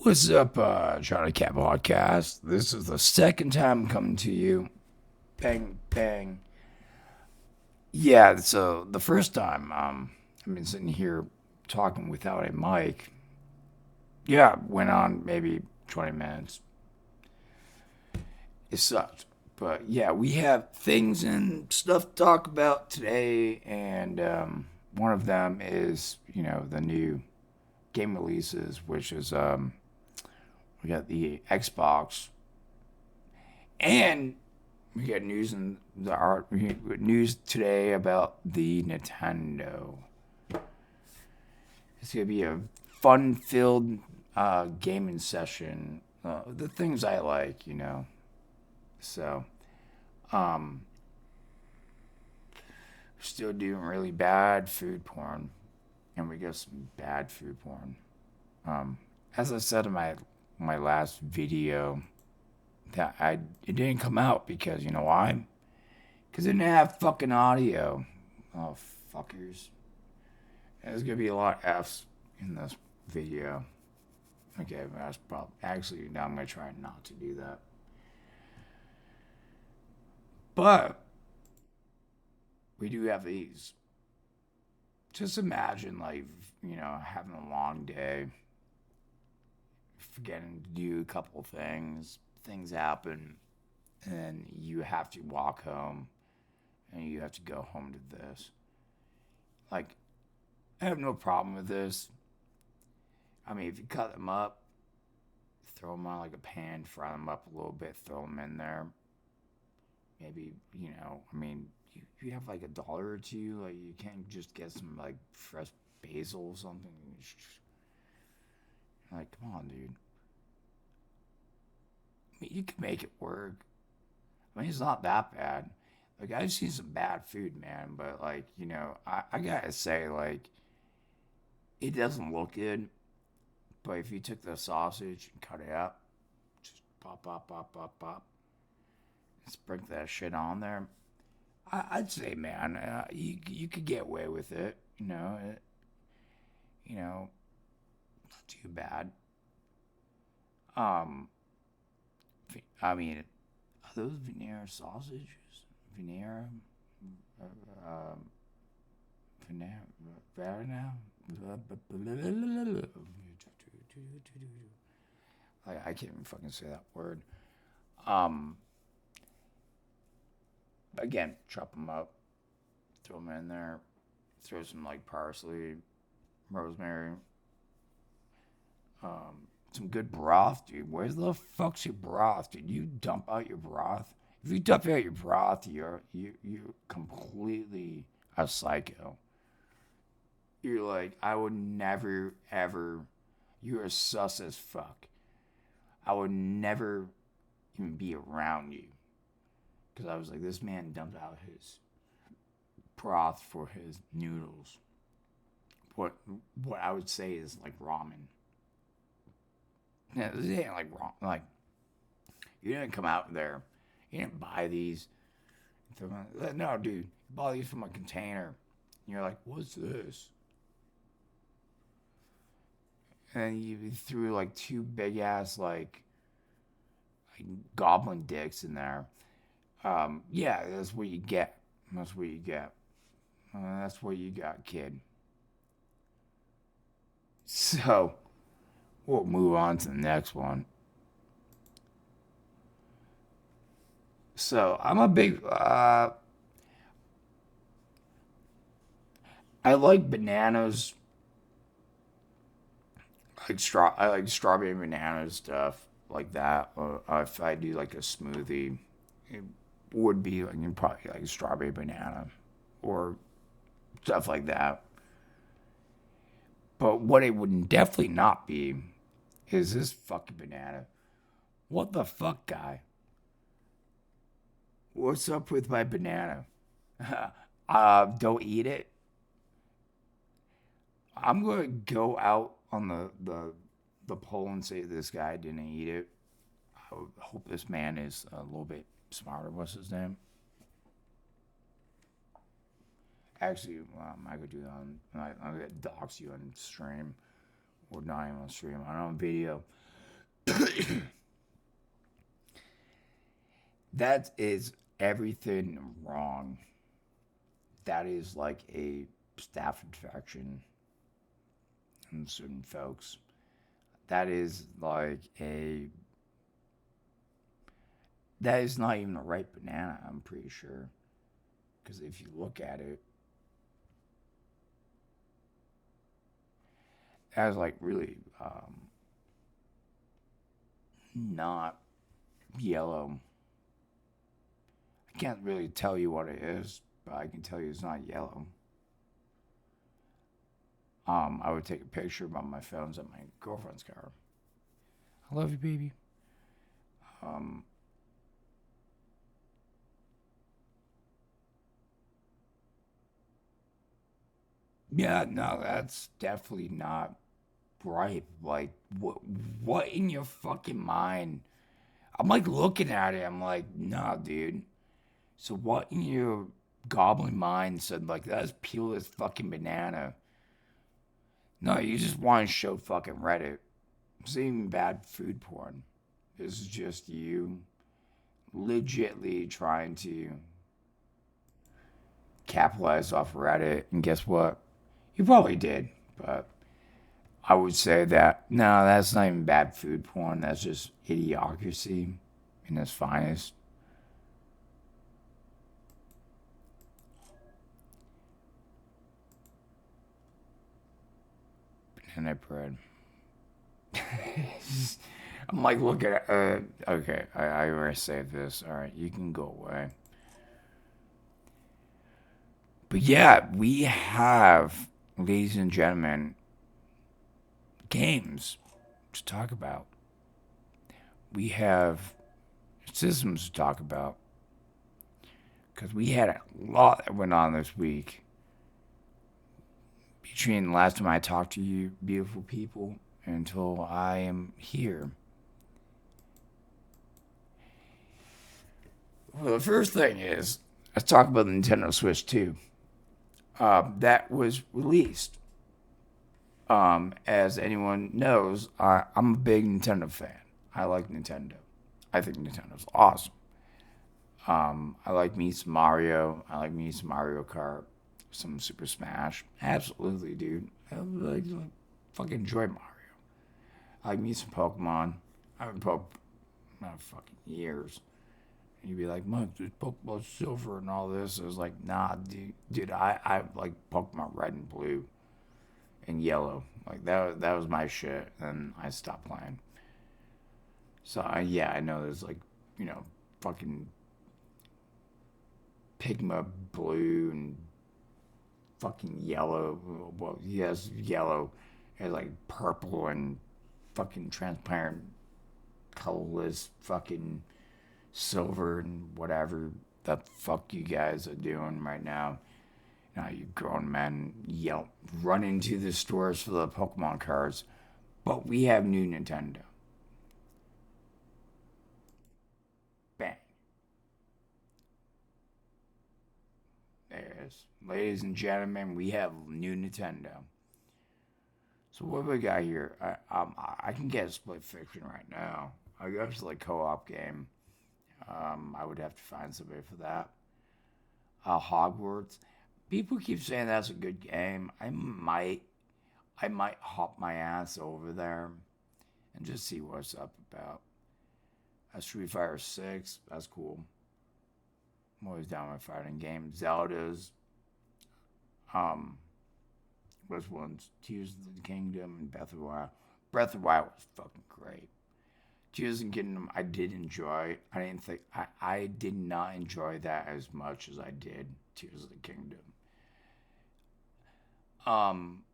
What's up, Chinacat podcast? This is the second time I'm coming to you. Bang, bang. Yeah, so the first time, I've been sitting here talking without a mic. Yeah, went on maybe 20 minutes. It sucked. But yeah, we have things and stuff to talk about today, and one of them is, the new game releases, which is, we got the Xbox. And we got news in the art news today about the Nintendo. It's gonna be a fun-filled gaming session. The things I like. So, um, still doing really bad food porn, and we got some bad food porn. As I said in my last video, that it didn't come out because you know why? Because it didn't have fucking audio. Oh, fuckers. There's going to be a lot of F's in this video. Okay, that's probably. Actually, now I'm going to try not to do that. But, we do have these. Just imagine, having a long day, forgetting to do a couple of things. Things happen, and you have to walk home, and you have to go home to this. Like, I have no problem with this. I mean, if you cut them up, throw them on like a pan, fry them up a little bit, throw them in there. Maybe, you have like $1 or two. Like, you can't just get some like fresh basil or something. Like, come on, dude. I mean, you can make it work. I mean, it's not that bad. Like, I've seen some bad food, man, but I gotta say, it doesn't look good. But if you took the sausage and cut it up, just pop, pop, pop, pop, pop, and sprinkle that shit on there, I'd say, man, you could get away with it. Not too bad. Um, I mean, are those veneer sausages? Veneer, uh, veneer, veneer. I can't even fucking say that word. Um, Again, chop them up, throw them in there, throw some like parsley, rosemary, some good broth, dude. Where's the fuck's your broth, dude? You dump out your broth. If you dump out your broth, you're completely a psycho. You're like, I would never ever. You're sus as fuck. I would never even be around you. Because I was like, this man dumped out his broth for his noodles. What I would say is like ramen. Yeah, this ain't like ramen. Like, you didn't come out there. You didn't buy these. No, dude. You bought these from a container. And you're like, what's this? And you threw like two big ass goblin dicks in there. Yeah, that's what you get. That's what you get. That's what you got, kid. So, we'll move on to the next one. So, I'm a big. I like bananas. I like strawberry banana stuff like that. If I do like a smoothie, it would be like probably like strawberry banana or stuff like that. But what it would definitely not be is this fucking banana. What the fuck, guy? What's up with my banana? Don't eat it. I'm gonna go out on the poll and say this guy didn't eat it. I hope this man is a little bit smarter. What's his name? Actually, I could do that. I'm gonna dox you on stream, or not even on stream. On video. That is everything wrong. That is like a staph infection in certain folks. That is like a. That is not even a ripe banana, I'm pretty sure. Because if you look at it, it has like really not yellow. I can't really tell you what it is, but I can tell you it's not yellow. I would take a picture, but my phone's at my girlfriend's car. I love you, baby. Um, yeah, no, that's definitely not right. Like, what in your fucking mind? I'm like looking at it. I'm like, nah, dude. So what in your goblin mind said like, let's peel this fucking banana? No, you just want to show fucking Reddit. It's not even bad food porn. This is just you legitly trying to capitalize off Reddit. And guess what? You probably did. But I would say that, no, that's not even bad food porn. That's just idiocracy in its finest. Banana bread. I'm like, look at it. Okay, I already saved this. All right, you can go away. But yeah, we have, ladies and gentlemen, games to talk about. We have systems to talk about because we had a lot that went on this week. Between the last time I talked to you, beautiful people, until I am here. Well, the first thing is, let's talk about the Nintendo Switch 2. That was released. As anyone knows, I'm a big Nintendo fan. I like Nintendo. I think Nintendo's awesome. I like me some Mario. I like me some Mario Kart. Some Super Smash. Absolutely, dude. I like fucking enjoy Mario. I like me some Pokemon. I haven't poked fucking years. And you'd be like, Mike, there's Pokemon Silver and all this. I was like, nah, dude, I like Pokemon Red and Blue and Yellow. Like that was my shit, and I stopped playing. So yeah, I know there's like, fucking Pigma Blue and fucking yellow. Well, yes, yellow. It has like purple and fucking transparent, colorless fucking silver and whatever the fuck you guys are doing right now. Now you grown men yell, run into the stores for the Pokemon cards, but we have new Nintendo. Bang. There it is. Ladies and gentlemen, we have new Nintendo. So what we got here? I can get a split fiction right now. I guess like co-op game. I would have to find somebody for that. Hogwarts. People keep saying that's a good game. I might hop my ass over there and just see what's up about. Street Fighter 6, that's cool. I'm always down with fighting games. Zelda's, um, was ones? Tears of the Kingdom and Breath of the Wild. Breath of the Wild was fucking great. Tears of the Kingdom, I did enjoy. I did not enjoy that as much as I did Tears of the Kingdom. Um,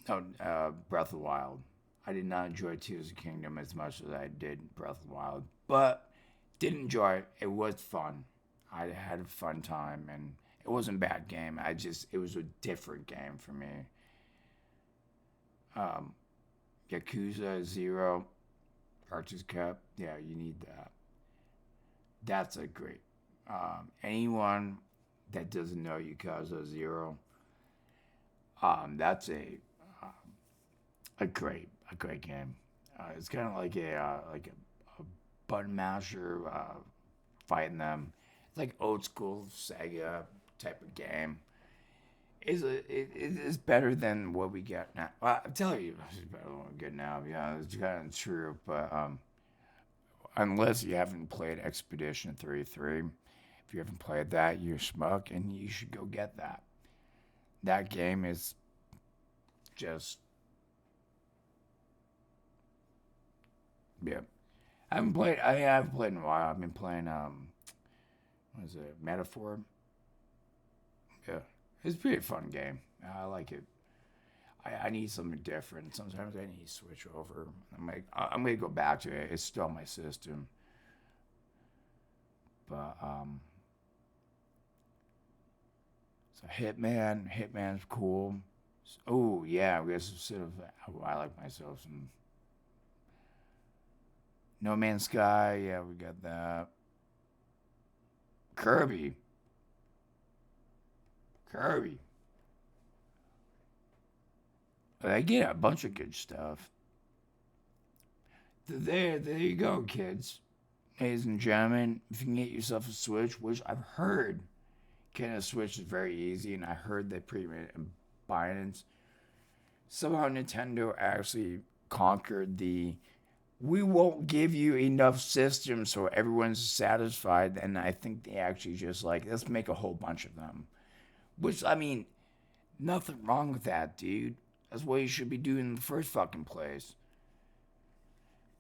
no, Breath of the Wild. I did not enjoy Tears of the Kingdom as much as I did Breath of the Wild, but did enjoy it. It was fun. I had a fun time, and it wasn't a bad game. It was a different game for me. Um, Yakuza Zero, Archer's Cup. Yeah, you need that. That's a great. Anyone that doesn't know Yakuza Zero, that's a great game. It's kind of like a button masher fighting them. It's like old school Sega type of game. It is better than what we get now. Well, I tell you, it's better than what we get now. Yeah, it's kind of true. But unless you haven't played Expedition 33, if you haven't played that, you're schmuck, and you should go get that. That game is just yeah. I haven't played in a while. I've been playing what is it? Metaphor. Yeah, it's a pretty fun game. I like it. I need something different. Sometimes I need to switch over. I'm gonna go back to it. It's still on my system, but so Hitman's cool. Oh yeah, we got some sort of. I like myself some No Man's Sky. Yeah, we got that. Kirby. Kirby. I get a bunch of good stuff. There you go, kids. Ladies and gentlemen, if you can get yourself a Switch, which I've heard getting a Switch is very easy, and I heard they pre-made in Binance. Somehow Nintendo actually conquered the we won't give you enough systems so everyone's satisfied, and I think they actually just like let's make a whole bunch of them. Which I mean, nothing wrong with that, dude. That's what you should be doing in the first fucking place.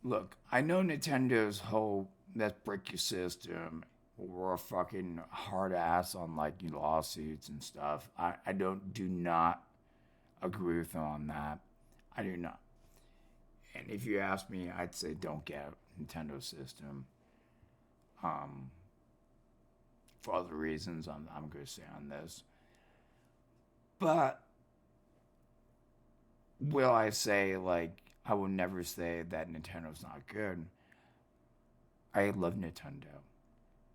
Look, I know Nintendo's whole let's break your system or a fucking hard ass on like lawsuits and stuff. I do not agree with them on that. I do not. And if you ask me, I'd say don't get a Nintendo system. Um, for other reasons, I'm going to say on this. But will I say like I will never say that Nintendo's not good? I love Nintendo.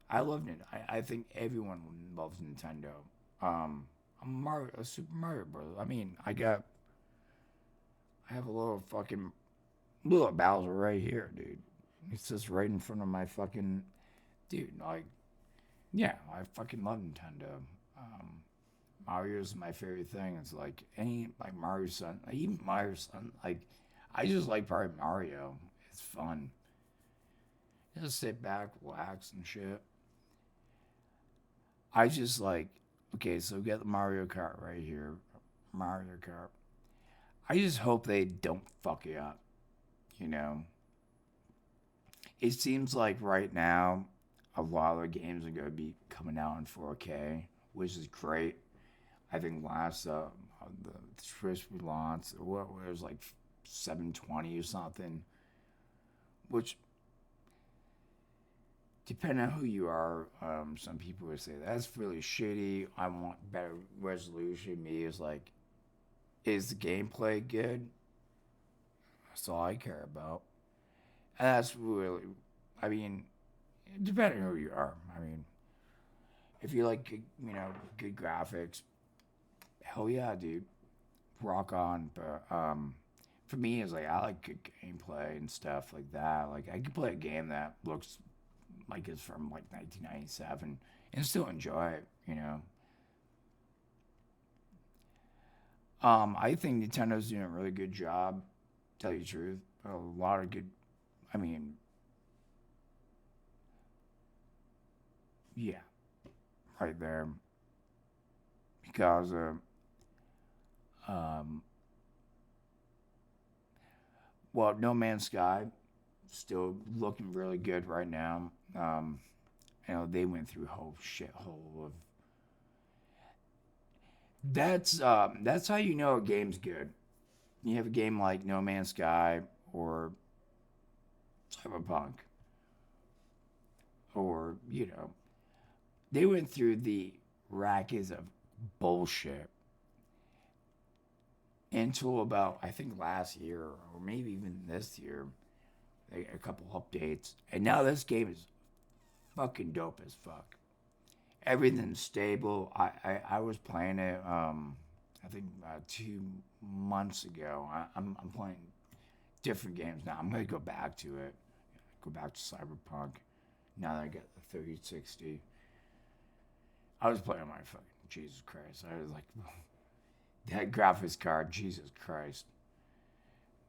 I love it. I think everyone loves Nintendo. I'm a Super Mario Bros. I mean, I have a little fucking little Bowser right here, dude. It's just right in front of my fucking dude. Like, yeah, I fucking love Nintendo. Um, Mario's my favorite thing. It's like any like Mario's son, like, even Mario's son. Like, I just like probably Mario. It's fun. Just sit back, relax, and shit. I just like okay, so we got the Mario Kart right here. Mario Kart. I just hope they don't fuck it up. You know, it seems like right now a lot of the games are going to be coming out in 4K, which is great. I think last the Swiss we launched, what it was like 720 or something, which depending on who you are, some people would say that's really shitty. I want better resolution. Me is like, is the gameplay good? That's all I care about. And that's really, I mean, depending on who you are. I mean, if you like, good graphics, hell yeah, dude, rock on. But for me, it's like I like good gameplay and stuff like that. Like I could play a game that looks like it's from like 1997 and still enjoy it. I think Nintendo's doing a really good job. Tell you the truth, a lot of good. I mean, yeah, right there because um, well, No Man's Sky still looking really good right now. They went through a whole shithole of that's how you know a game's good. You have a game like No Man's Sky or Cyberpunk, or they went through the rackets of bullshit until about I think last year or maybe even this year, a couple updates, and now this game is fucking dope as fuck. Everything's stable. I was playing it. I think 2 months ago. I'm playing different games now. I'm gonna go back to it. Go back to Cyberpunk. Now that I get the 3060. I was playing my fucking Jesus Christ. I was like, that graphics card, Jesus Christ.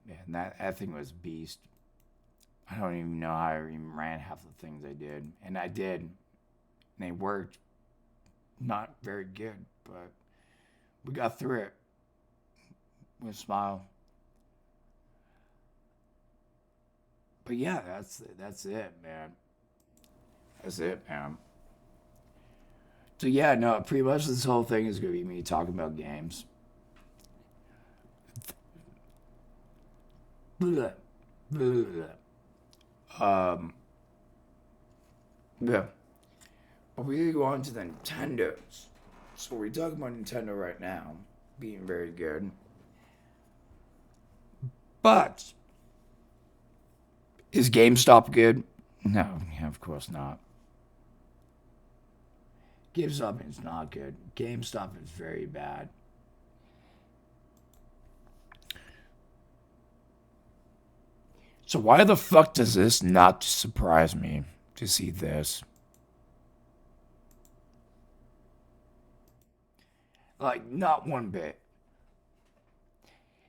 Man, that thing was beast. I don't even know how I even ran half the things I did. And I did. And they worked. Not very good, but we got through it with a smile. But yeah, that's it, man. That's it, man. So yeah, no, pretty much this whole thing is gonna be me talking about games. Blah, blah, blah. Yeah. But we go on to the Nintendos. So we're talking about Nintendo right now, being very good. But is GameStop good? No, yeah, of course not. GameStop is not good. GameStop is very bad. So why the fuck does this not surprise me to see this? Like, not one bit.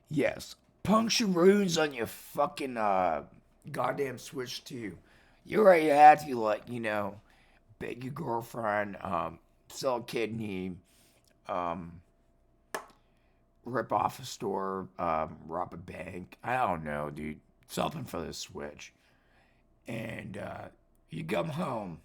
Yes, puncture runes on your fucking goddamn Switch too. You already had to like, beg your girlfriend, sell a kidney, um, rip off a store, rob a bank. I don't know, dude. Something for the Switch. And you come home,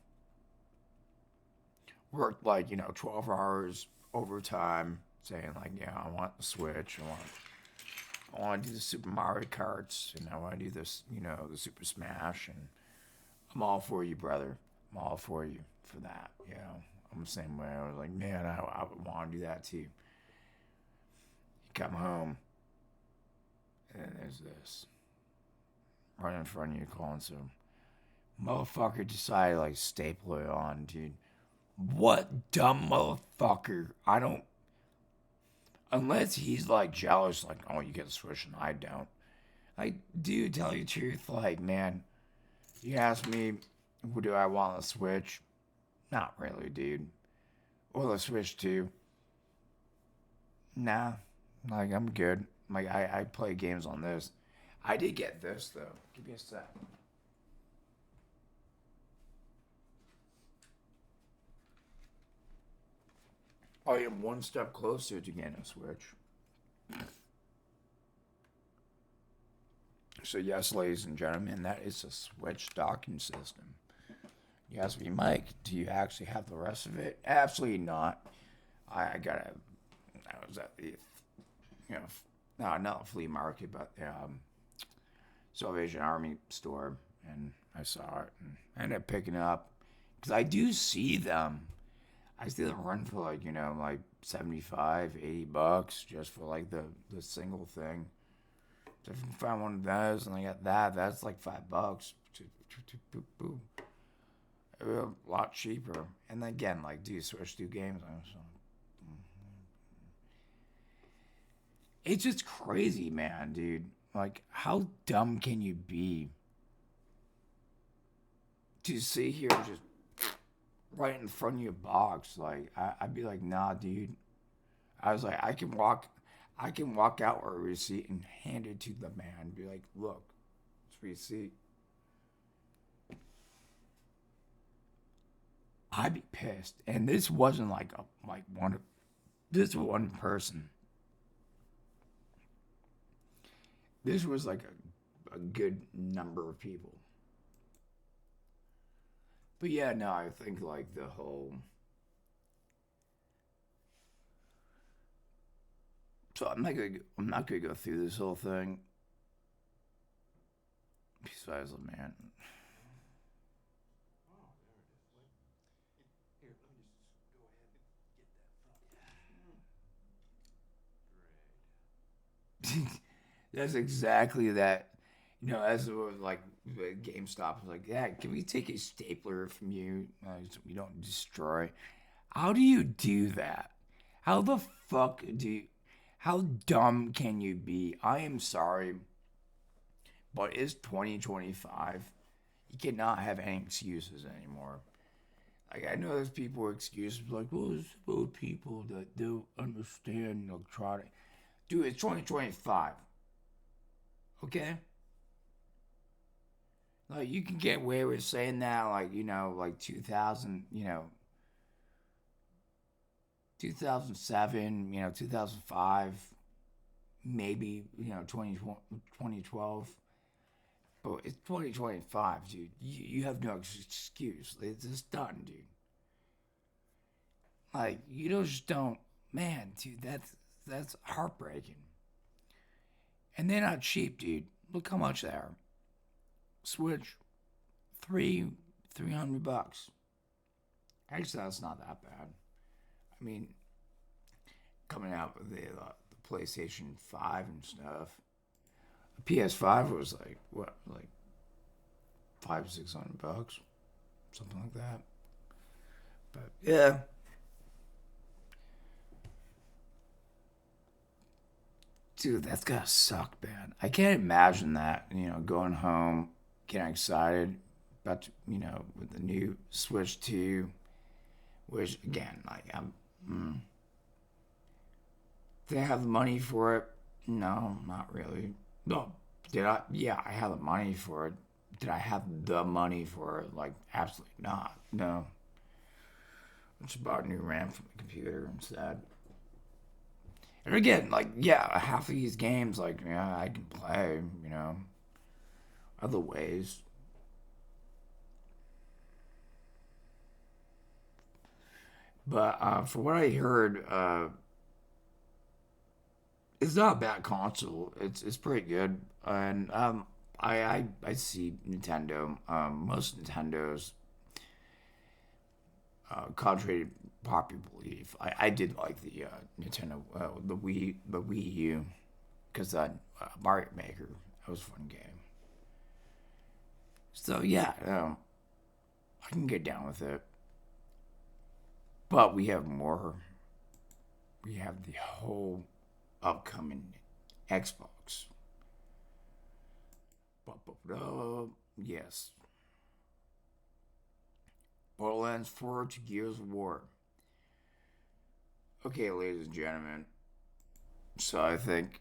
work like, 12 hours overtime, saying like, yeah, I want the Switch. I want to do the Super Mario Karts, and I want to do this, the Super Smash, and I'm all for you, brother. I'm all for you for that, I'm the same way. I was like, man, I would want to do that too. You come home, and then there's this right in front of you calling some motherfucker decided like staple it on, dude. What dumb motherfucker? I don't. Unless he's like jealous, like, oh, you get a Switch and I don't. Like, dude, tell you the truth, like, man, you ask me, what do I want a Switch? Not really, dude. Or the Switch 2. Nah, like, I'm good. Like, I play games on this. I did get this, though. Give me a sec. I am one step closer to getting a Switch. So yes, ladies and gentlemen, that is a Switch docking system. You ask me, Mike, do you actually have the rest of it? Absolutely not. I gotta. I was at the, no, not a flea market, but Salvation Army store, and I saw it, and I ended up picking it up because I do see them. I see them run for like like 75, $80 just for like the single thing. So if you find one of those and I got that, that's like $5. A lot cheaper. And again, like, do you switch two games? It's just crazy, man, dude. Like, how dumb can you be to sit here and just right in front of your box? Like, I'd be like, nah, dude. I was like, I can walk out with a receipt and hand it to the man. Be like, look, it's receipt. I'd be pissed. And this wasn't like this one person. This was like a good number of people. But yeah, no, I think like the whole. So I'm not gonna go through this whole thing. Besides, man. That's exactly that. As it was like GameStop was like, yeah, can we take a stapler from you so we don't destroy? How do you do that? How the fuck do you, how dumb can you be? I am sorry. But it's 2025. You cannot have any excuses anymore. Like I know there's people with excuses like, well, it's about people that don't understand electronic. Dude, it's 2025. Okay? Like you can get away with saying that like, like 2000, 2007, 2005, maybe, 2012. But it's 2025, dude. You have no excuse. It's just done, dude. Like you just don't, man, dude. That's heartbreaking. And they're not cheap, dude. Look how much they are. Switch, three, $300. Actually, that's not that bad. I mean, coming out with the PlayStation 5 and stuff. The PS5 was like what, like $500-600, something like that. But yeah, dude, that's gotta suck, man. I can't imagine that. Going home, getting excited about with the new Switch 2, which again, like did I have the money for it? No, not really. No, did I? Yeah, I had the money for it. Did I have the money for it? Like, absolutely not. No. I just bought a new RAM for my computer instead. And again, like, yeah, half of these games, like, yeah, I can play, other ways. But for what I heard, it's not a bad console. It's pretty good, and I see Nintendo. Most Nintendos, contrary to popular belief, I did like the Nintendo, the Wii U, because that Mario Maker, that was a fun game. So yeah, I can get down with it. But we have more. We have the whole upcoming Xbox. Yes. Borderlands 4 to Gears of War. Okay, ladies and gentlemen. So I think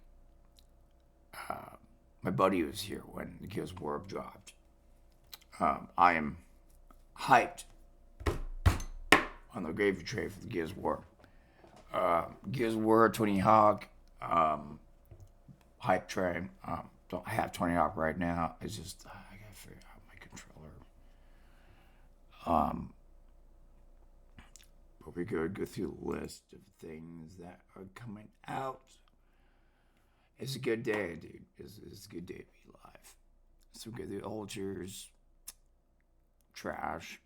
uh, my buddy was here when the Gears of War dropped. I am hyped on the gravy tray for the Gears of War. Gears of War, Tony Hawk, hype train. Don't have Tony Hawk right now. It's just I gotta figure out my controller. Um, but we go through the list of things that are coming out. It's a good day, dude. It's a good day to be alive. So we go through ultras, trash.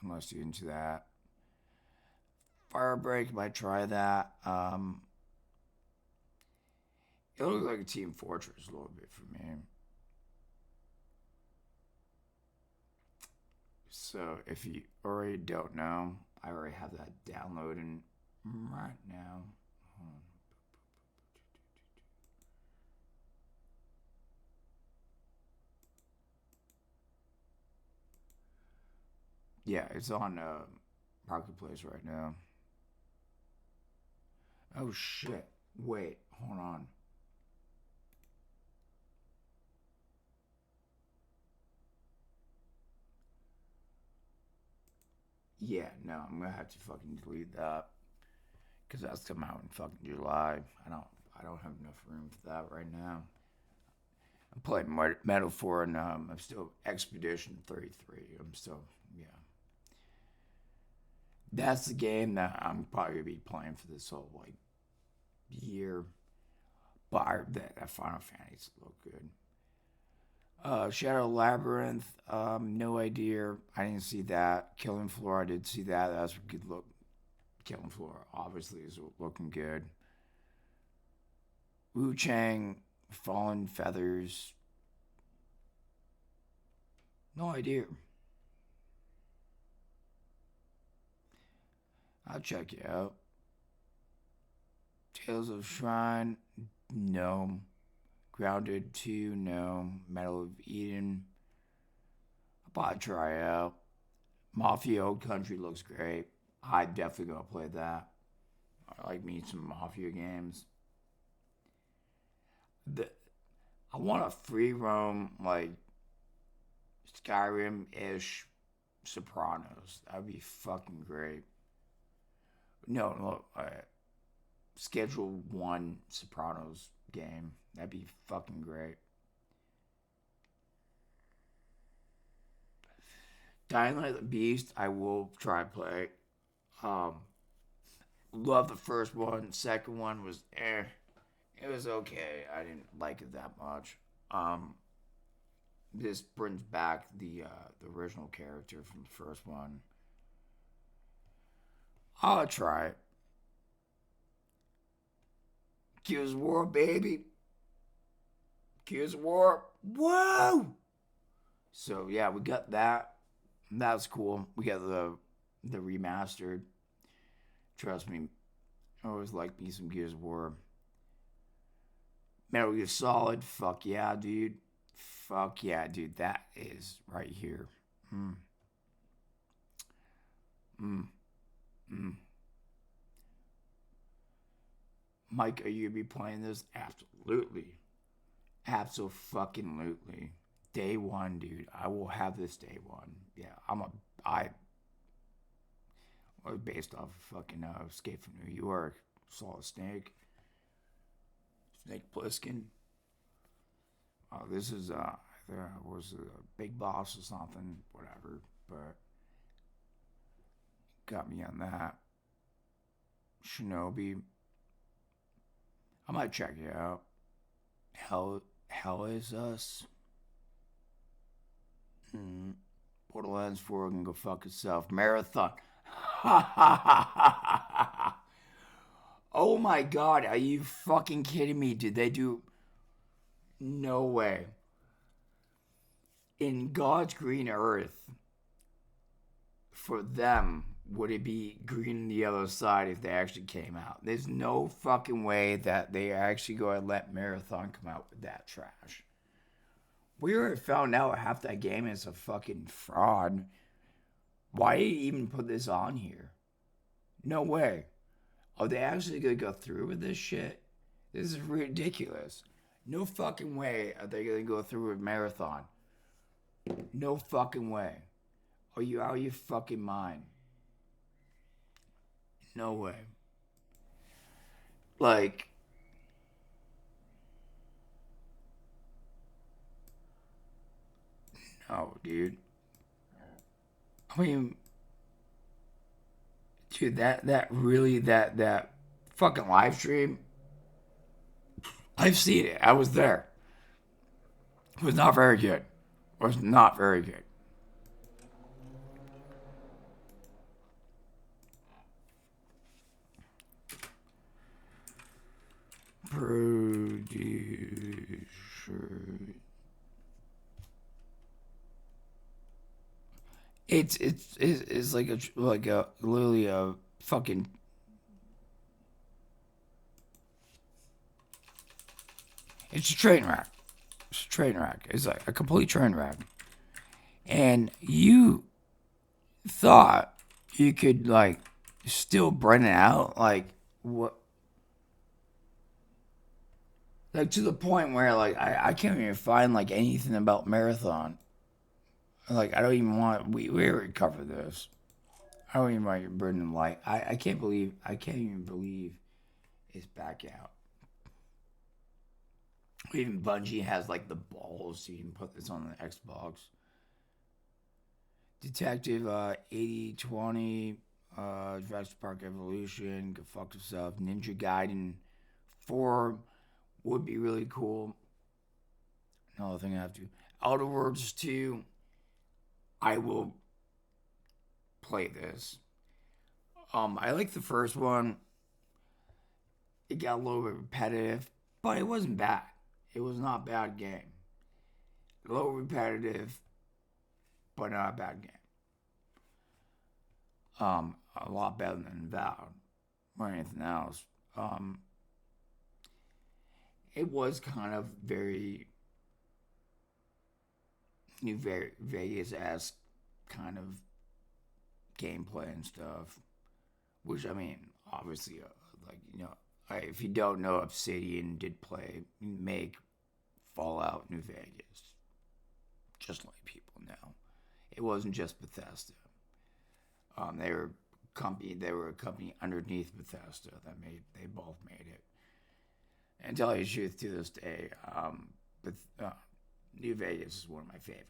Unless you're into that. Firebreak, might try that. It looks like a Team Fortress a little bit for me. So if you already don't know, I already have that downloading right now. Yeah, it's on Marketplace right now. Oh shit! Wait, hold on. Yeah, no, I'm gonna have to fucking delete that because that's coming out in fucking July. I don't have enough room for that right now. I'm playing Metal 4 and I'm still Expedition 33. I'm still, yeah. That's the game that I'm probably gonna be playing for this whole like year. But that Final Fantasy look good. Shadow Labyrinth, no idea. I didn't see that. Killing Floor, I did see that. That's a good look. Killing Floor obviously is looking good. Wu Chang, Fallen Feathers, no idea. I'll check you out. Tales of Shrine, no. Grounded 2, no. Medal of Eden, I'll probably try out. Mafia Old Country looks great. I definitely gonna play that. I like me some Mafia games. The, I want a free roam, like Skyrim ish Sopranos. That'd be fucking great. No, no, Schedule 1 Sopranos game. That'd be fucking great. Dying Light of the Beast, I will try and play. Um, love the first one. Second one was eh. It was okay. I didn't like it that much. Um, this brings back the original character from the first one. I'll try it. Gears of War, baby. Gears of War. Whoa! So yeah, we got that. That was cool. We got the remastered. Trust me, I always like me some Gears of War. Metal Gear Solid. Fuck yeah, dude. Fuck yeah, dude. That is right here. Mm. Mm. Mm. Mike, are you gonna be playing this? Absolutely. Absolutely. Day one, dude. I will have this day one. Yeah, I was based off of fucking Escape from New York. Saw a snake. Snake Plissken. This is there was a big boss or something, whatever, but got me on that. Shinobi. I might check it out. Hell is us. Mm. Borderlands 4 can go fuck itself. Marathon. Oh my god, are you fucking kidding me? Did they do. No way. In God's green earth, for them, would it be green on the other side if they actually came out? There's no fucking way that they actually go and let Marathon come out with that trash. We already found out half that game is a fucking fraud. Why did he even put this on here? No way. Are they actually gonna go through with this shit? This is ridiculous. No fucking way are they gonna go through with Marathon. No fucking way. Are you out of your fucking mind? No way. Like, no, dude. I mean, dude, that fucking live stream. I've seen it. I was there. It was not very good. It was not very good. Producer. It's like a literally a fucking. It's a train wreck. It's a train wreck. It's like a complete train wreck. And you thought you could like still bring it out, like what? Like to the point where like I can't even find like anything about Marathon. Like I don't even want we already covered this. I don't even want your burning light. I can't even believe it's back out. Even Bungie has like the balls to even put this on the Xbox. Detective 8020, Jurassic Park Evolution, go fuck yourself. Ninja Gaiden 4 would be really cool. Another thing I have to. Outer Worlds 2, I will play this. I like the first one. It got a little bit repetitive, but it wasn't bad. It was not a bad game. A little repetitive, but not a bad game. A lot better than Valve or anything else. it was kind of very New Vegas esque kind of gameplay and stuff. Which I mean, obviously, if you don't know, Obsidian did make Fallout New Vegas, just like people know. It wasn't just Bethesda. They were a company underneath Bethesda that they both made it. And to tell you the truth, to this day, but New Vegas is one of my favorites.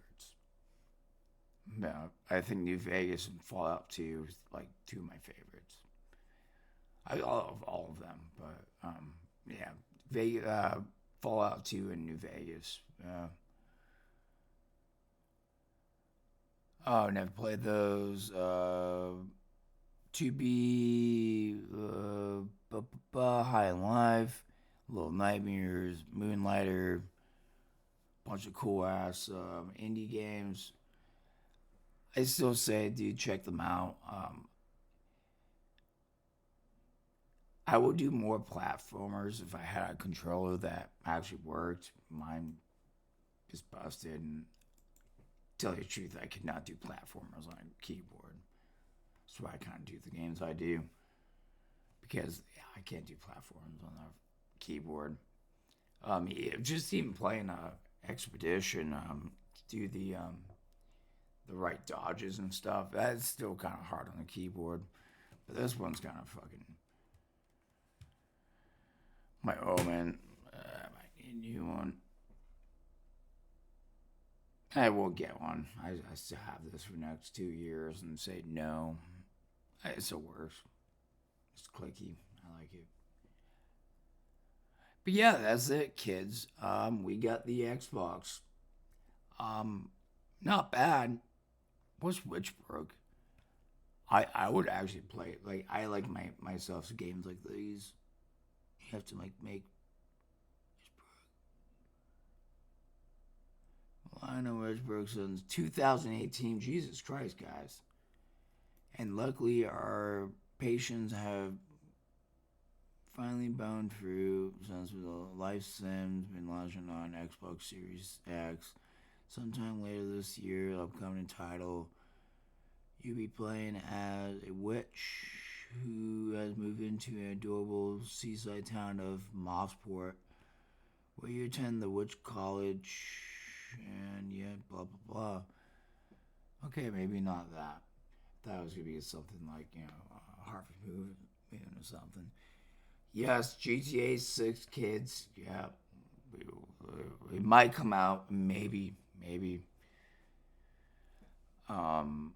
No, I think New Vegas and Fallout 2 is like two of my favorites. I love all of them, but yeah, Fallout 2 and New Vegas. Oh, never played those. To be High and Life, Little Nightmares, Moonlighter, bunch of cool ass indie games. I still say, dude, check them out. I would do more platformers if I had a controller that actually worked. Mine is busted, and to tell you the truth, I could not do platformers on a keyboard. That's why I kind of do the games I do, because I can't do platforms on a keyboard. Just even playing Expedition, do the right dodges and stuff. That's still kind of hard on the keyboard, but this one's kind of fucking. My man, I might need a new one. I will get one. I still have this for the next 2 years and say no. It still works. It's clicky. I like it. But yeah, that's it, kids. We got the Xbox. Not bad. What's which broke? I would actually play it. Like I like myself games like these. You have to make. Well, I know Edgeburg since 2018. Jesus Christ, guys. And luckily, our patients have finally bound through since the Life Sim's been launching on Xbox Series X. Sometime later this year, upcoming title, you'll be playing as a witch who has moved into an adorable seaside town of Mosport, where you attend the witch college, and yeah, blah blah blah. Okay, maybe not that. That was gonna be something like Harvey Moon or something. Yes, GTA 6 kids. Yeah, it might come out. Maybe. Um,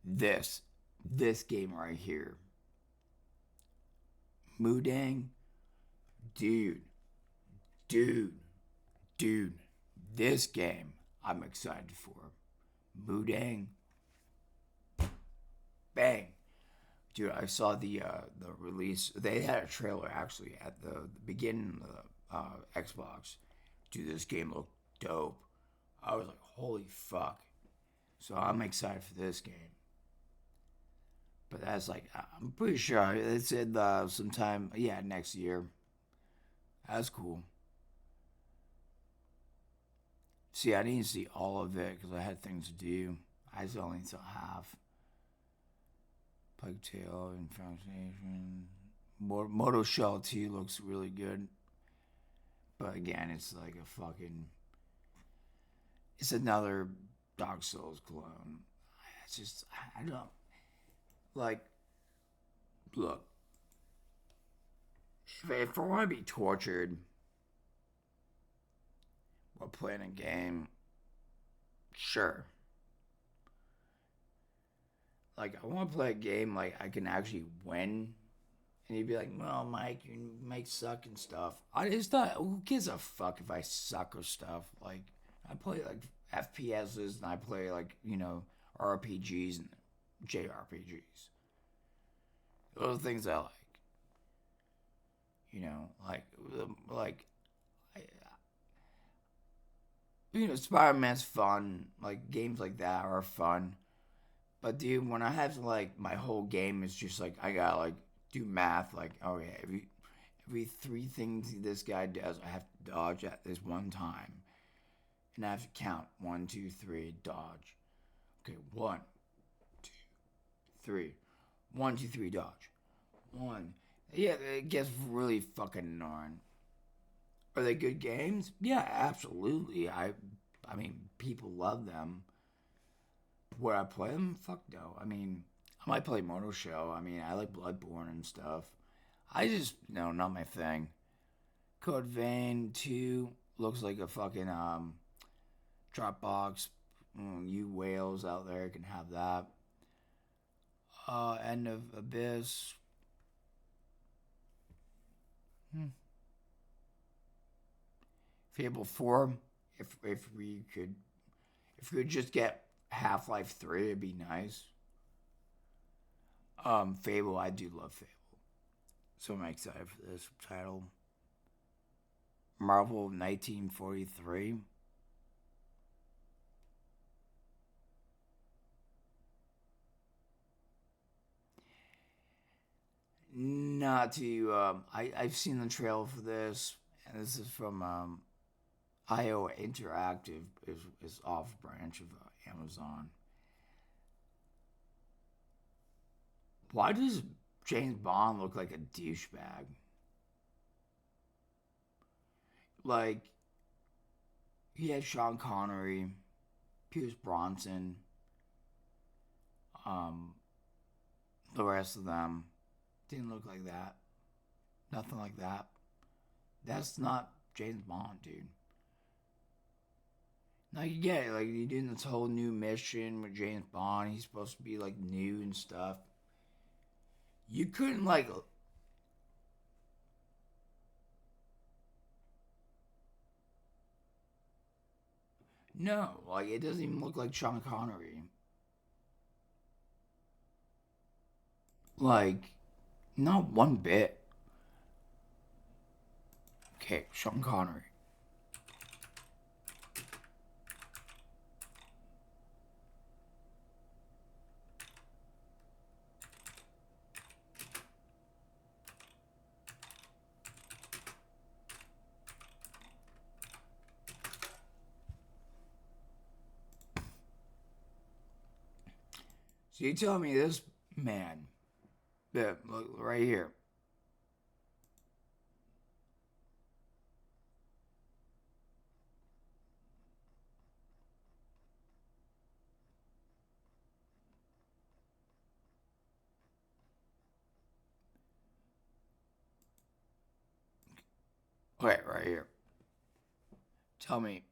this game right here, Mudang, dude, dude, dude. This game I'm excited for. Mudang, bang. Dude, I saw the release. They had a trailer actually at the beginning of the Xbox. Dude, this game looked dope. I was like, holy fuck. So I'm excited for this game. But that's like, I'm pretty sure it said sometime, yeah, next year. That's cool. See, I didn't see all of it because I had things to do. I only saw half. Pugtail and Foundation. Moto Shell 2 looks really good. But again, it's like a fucking. It's another Dark Souls clone. It's just. I don't. Like. Look. If I want to be tortured while playing a game, sure. Like, I want to play a game like I can actually win. And you'd be like, well, Mike, you might suck and stuff. It's not, who gives a fuck if I suck or stuff? Like, I play like FPSs and I play like, RPGs and JRPGs. Those are things I like. Like, Spider-Man's fun. Like, games like that are fun. But dude, when I have to like my whole game is just like I gotta like do math like, okay, every three things this guy does, I have to dodge at this one time. And I have to count. 1, 2, 3, dodge. Okay, 1, 2, 3. 1, 2, 3, dodge. 1. Yeah, it gets really fucking annoying. Are they good games? Yeah, absolutely. I mean, people love them. Would I play them? Fuck no. I mean, I might play Motor Show. I mean, I like Bloodborne and stuff. I just, no, not my thing. Code Vein 2 looks like a fucking Dropbox. You whales out there can have that. End of Abyss. Fable 4. If we could just get Half-Life 3, it'd be nice. Fable, I do love Fable. So I'm excited for this title. Marvel 1943. Not to I've seen the trailer for this, and this is from IO Interactive, is off branch of Amazon. Why does James Bond look like a douchebag? Like, he had Sean Connery, Pierce Bronson, um, the rest of them didn't look like that. Nothing like that. That's not James Bond, dude. Now you get it, like you're doing this whole new mission with James Bond. He's supposed to be like new and stuff. You couldn't like no, like it doesn't even look like Sean Connery. Like, not one bit. Okay, Sean Connery. So you tell me this man, yeah, look right here. Okay, right here. Tell me.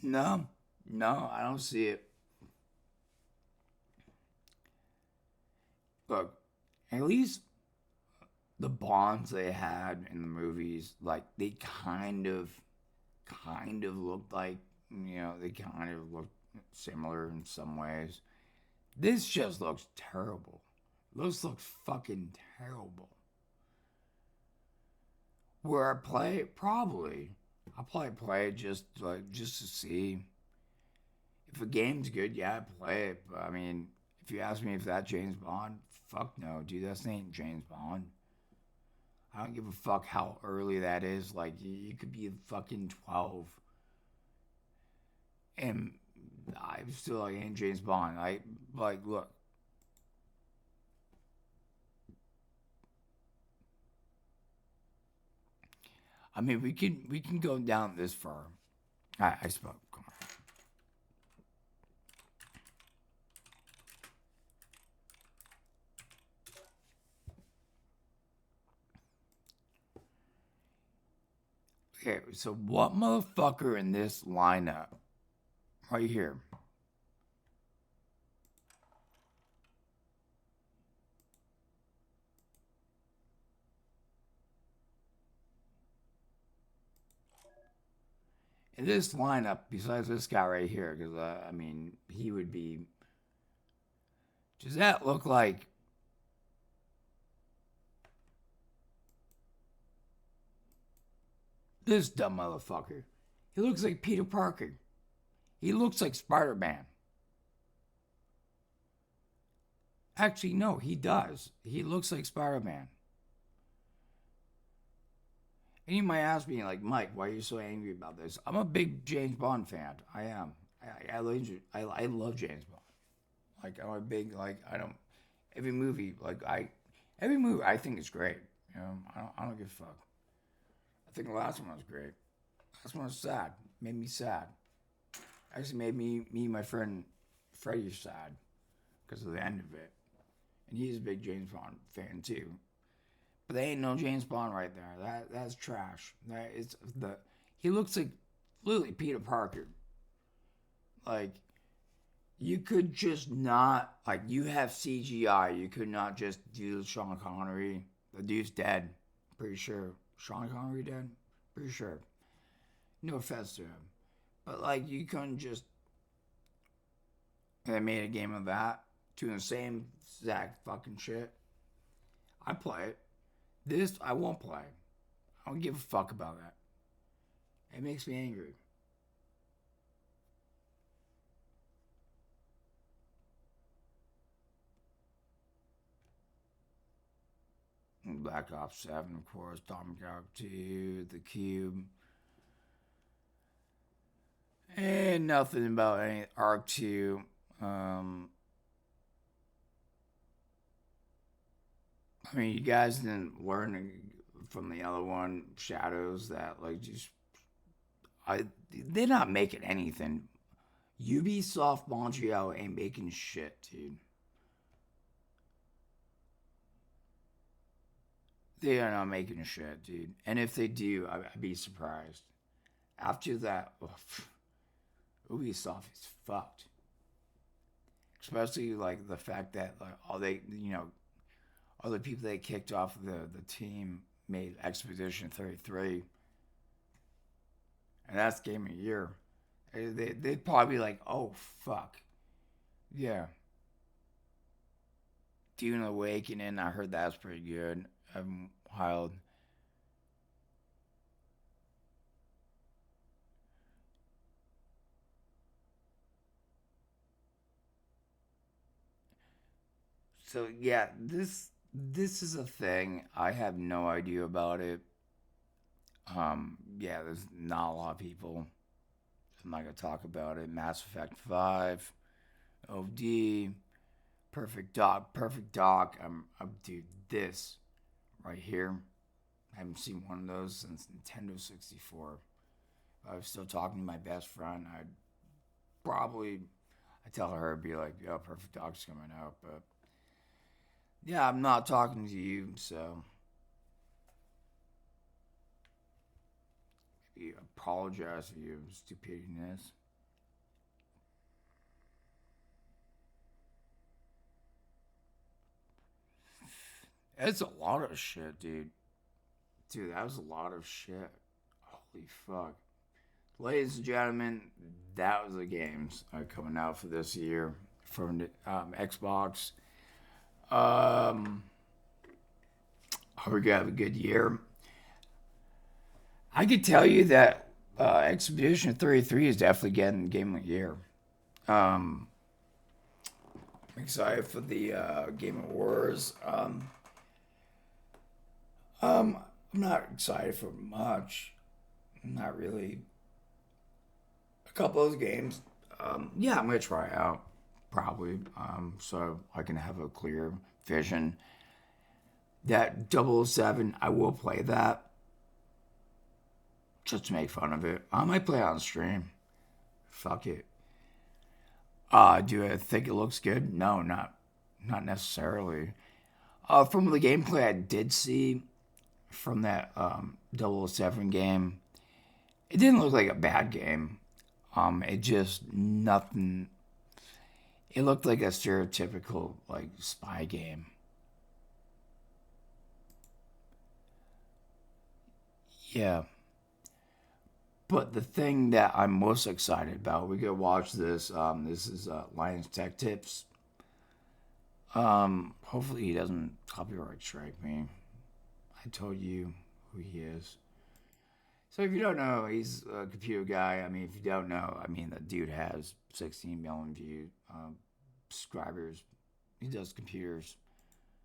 No, no, I don't see it. Look, at least the bonds they had in the movies, like they kind of looked like, they kind of looked similar in some ways. This just looks terrible. This looks fucking terrible. Where I play, probably. I'll probably play it just to see. If a game's good, yeah, I play it. But I mean, if you ask me if that James Bond, fuck no, dude, that's ain't James Bond. I don't give a fuck how early that is. Like, you could be fucking 12. And I'm still like, ain't James Bond. Look. I mean, we can go down this far. I spoke. Okay, so what motherfucker in this lineup right here? In this lineup, besides this guy right here, because I mean, he would be. Does that look like? This dumb motherfucker. He looks like Peter Parker. He looks like Spider-Man. Actually, no, he does. He looks like Spider-Man. And you might ask me, like, Mike, why are you so angry about this? I'm a big James Bond fan. I am. I love James Bond. Like, I'm a big, like, I don't, every movie, every movie I think is great. You know, I don't give a fuck. I think the last one was great. Last one was sad. Made me sad. Actually made me and my friend Freddie sad because of the end of it. And he's a big James Bond fan too. But there ain't no James Bond right there. That's trash. That is the he looks like literally Peter Parker. Like you could just not like you have CGI. You could not just do Sean Connery. The dude's dead. Pretty sure. Sean Connery dead? Pretty sure. No offense to him. But like you couldn't just and they made a game of that doing the same exact fucking shit. I play it. This I won't play. I don't give a fuck about that. It makes me angry. Black Ops 7, of course, Atomic Arc 2, The Cube. And nothing about any Arc 2. I mean, you guys didn't learn from the other one, Shadows, that like just they're not making anything. Ubisoft Montreal ain't making shit, dude. They are not making shit, dude. And if they do, I'd be surprised. After that, Ubisoft is fucked. Especially like the fact that like all they, other people they kicked off the team made Expedition 33, and that's Game of the Year. They'd probably be like, oh fuck, yeah. Dune Awakening, I heard that's pretty good. Wild. So yeah, this is a thing. I have no idea about it. Yeah, there's not a lot of people. I'm not gonna talk about it. Mass Effect 5, OD, Perfect Doc. Dude, this right here. I haven't seen one of those since Nintendo 64. If I was still talking to my best friend, probably, I tell her, I'd be like, "Yo, Perfect Doc's coming out," but yeah, I'm not talking to you, so maybe apologize for your stupidness. It's a lot of shit, dude. Dude, that was a lot of shit. Holy fuck. Ladies and gentlemen, that was the games coming out for this year from the Xbox. Um, Hope we have a good year. I could tell you that Expedition 33 is definitely getting Game of the Year. Um, I'm excited for the Game Awards. I'm not excited for much. Not really. A couple of those games, yeah, I'm gonna try out probably, so I can have a clear vision. That 007, I will play that just to make fun of it. I might play it on stream. Fuck it. Do I think it looks good? No, not necessarily. From the gameplay I did see from that 007 game, it didn't look like a bad game. It just nothing. It looked like a stereotypical like spy game. Yeah, but the thing that I'm most excited about, we could watch this. This is Lions Tech Tips. Hopefully he doesn't copyright strike me. I told you who he is. So if you don't know, he's a computer guy. I mean, if you don't know, I mean, the dude has 16 million view subscribers. He does computers.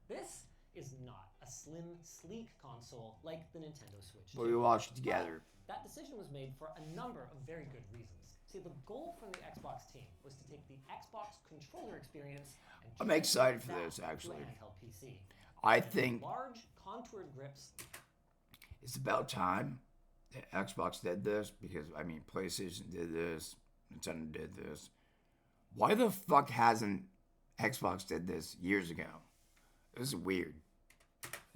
This is not a slim, sleek console like the Nintendo Switch But we 2. watch it together. But that decision was made for a number of very good reasons. See, the goal from the Xbox team was to take the Xbox controller experience and I'm excited for that this, actually. to a handheld PC. I think Large, contoured grips. it's about time that Xbox did this because, I mean, PlayStation did this, Nintendo did this. Why the fuck hasn't Xbox did this years ago? This is weird.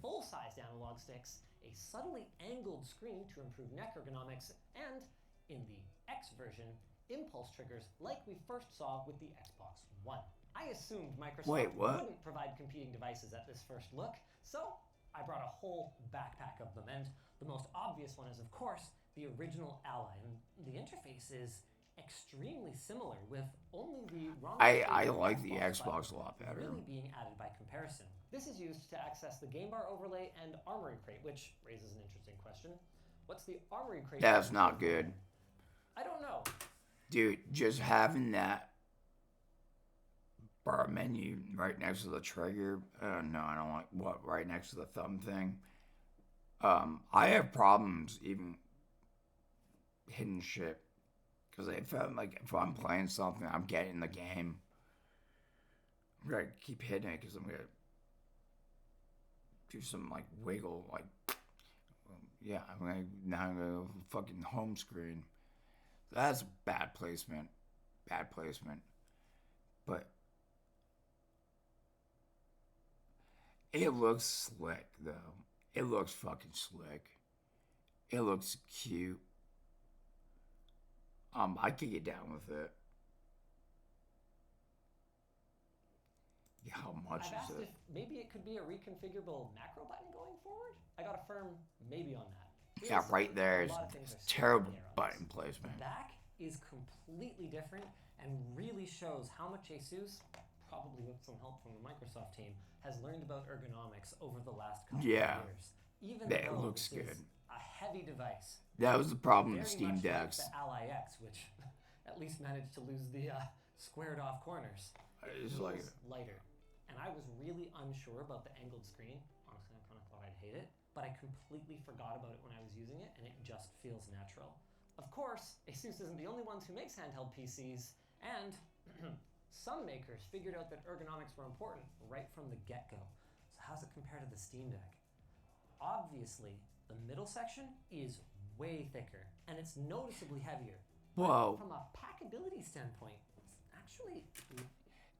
Full-sized analog sticks, a subtly angled screen to improve neck ergonomics, and, in the X version, impulse triggers like we first saw with the Xbox One. I assumed Microsoft wouldn't provide competing devices at this first look, so I brought a whole backpack of them, and the most obvious one is, of course, the original Ally, and the interface is extremely similar, with only the wrong. I like the Xbox a lot better. Really being added by comparison. This is used to access the game bar overlay and armory crate, which raises an interesting question. What's the armory crate? That's not good. I don't know. Dude, just having that bar menu right next to the trigger. No, I don't like what right next to the thumb thing. I have problems even hitting shit because if I'm playing something, I'm getting the game. I'm gonna keep hitting it because I'm gonna do some like wiggle, like yeah. I'm gonna fucking home screen. That's bad placement, but it looks slick though. It looks fucking slick. It looks cute. I could get down with it. Yeah, how much I've asked is it? if maybe it could be a reconfigurable macro button going forward. I got a firm maybe on that. Yeah, right there is terrible button placement. The back is completely different and really shows how much ASUS, probably with some help from the Microsoft team, has learned about ergonomics over the last couple of years. Even though it looks this good. Is a heavy device. That was the problem with Very Steam much Decks. like the Ally X, which at least managed to lose the squared off corners. It It's feels like lighter. And I was really unsure about the angled screen. Honestly, I kind of thought I'd hate it. But I completely forgot about it when I was using it, and it just feels natural. Of course, ASUS isn't the only ones who makes handheld PCs, and some makers figured out that ergonomics were important right from the get-go. So how's it compare to the Steam Deck? Obviously, the middle section is way thicker, and it's noticeably heavier. Whoa. From a packability standpoint, it's actually...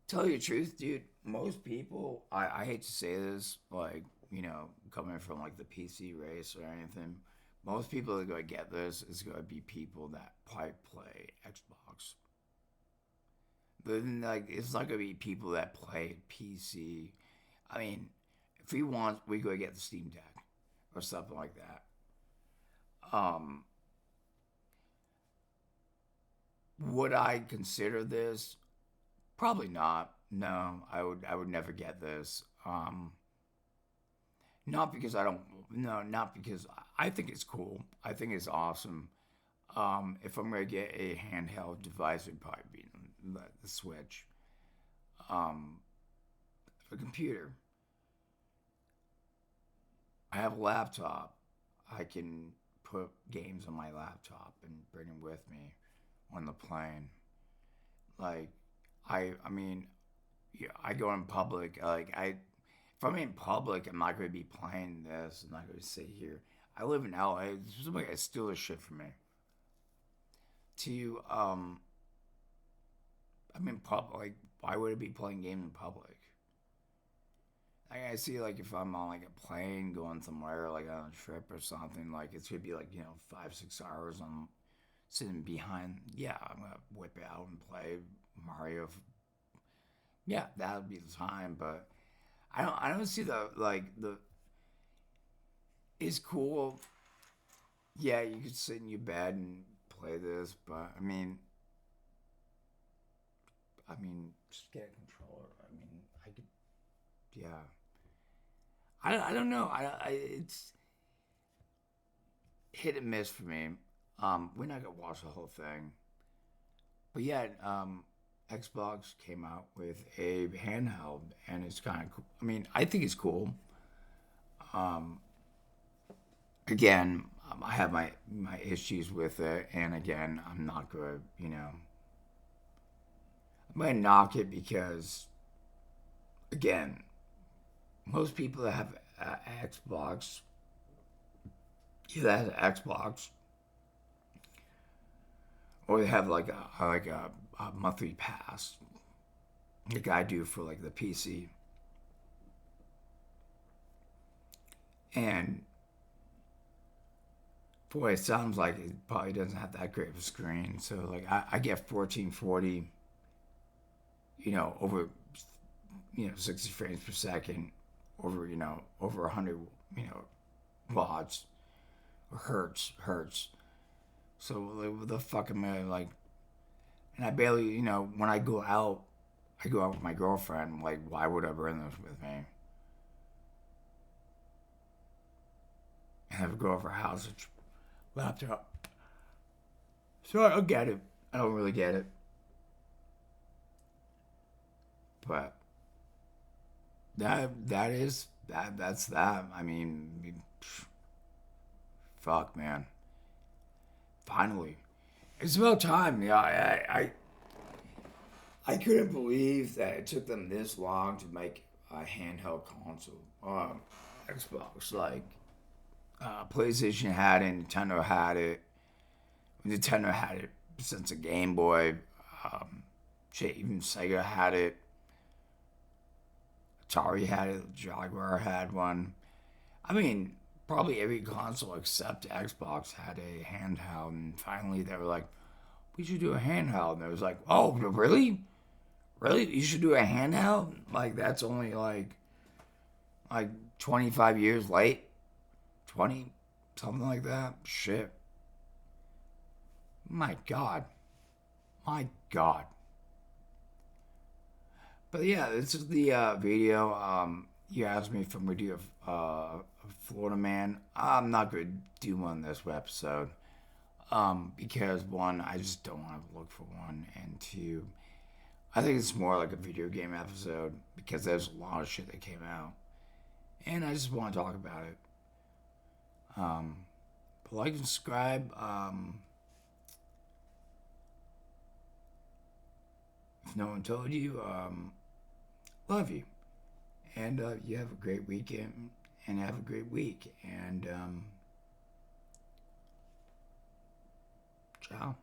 Tell you the truth, dude, most people, I hate to say this, like, you know, coming from like the PC race or anything, most people that are going to get this is going to be people that probably play Xbox. But then, like, it's not going to be people that play PC. I mean, if we want, we go get the Steam Deck or something like that. Would I consider this? Probably not. No, I would never get this. Not because I don't. No, not because I think it's cool. I think it's awesome. If I'm gonna get a handheld device, it'd probably be the Switch. A computer. I have a laptop. I can put games on my laptop and bring them with me on the plane. Like, I mean, yeah, I go in public. If I'm in public, I'm not going to be playing this. I'm not going to sit here. I live in LA. Somebody got to steal this shit from me. I'm in public. Like, why would I be playing games in public? I see, like, if I'm on, like, a plane going somewhere, like, on a trip or something, like, it's going to be, like, 5-6 hours on sitting behind. Yeah, I'm going to whip it out and play Mario. Yeah, that would be the time, but I don't see it's cool. Yeah, you could sit in your bed and play this, but I mean, just get a controller. I mean, I could, yeah. I don't know. hit and miss for me. We're not gonna watch the whole thing, but yeah, Xbox came out with a handheld, and it's kind of cool. I mean, I think it's cool. Um, Again, I have my issues with it, and again, I'm not gonna, I'm gonna knock it because, again, most people that have Xbox, either has Xbox or they have like a monthly pass, like I do for like the PC, and boy, it sounds like it probably doesn't have that great of a screen. So like I get 1440, over 60 frames per second, over over 100 watts or hertz. So like, what the fuck am I like? And I barely when I go out with my girlfriend. Like, why would I bring this with me? And have to go over her house with laptop. So I don't get it. I don't really get it. But that's that. I mean, fuck, man. Finally, it's about time. Yeah, I couldn't believe that it took them this long to make a handheld console. Xbox, like PlayStation had it, Nintendo had it. Nintendo had it since a Game Boy. Um, Shit, even Sega had it. Atari had it. Jaguar had one. I mean, probably every console except Xbox had a handheld. And finally, they were like, "We should do a handheld." And it was like, "Oh, really? Really? You should do a handheld? Like that's only like 25 years late, 20, something like that. Shit. My God, my God." But yeah, this is the video. You asked me if I'm gonna do a Florida man. I'm not gonna do one this episode. Because one, I just don't want to look for one, and two, I think it's more like a video game episode because there's a lot of shit that came out, and I just want to talk about it. But like and subscribe. If no one told you, love you, and you have a great weekend and have a great week, and ciao.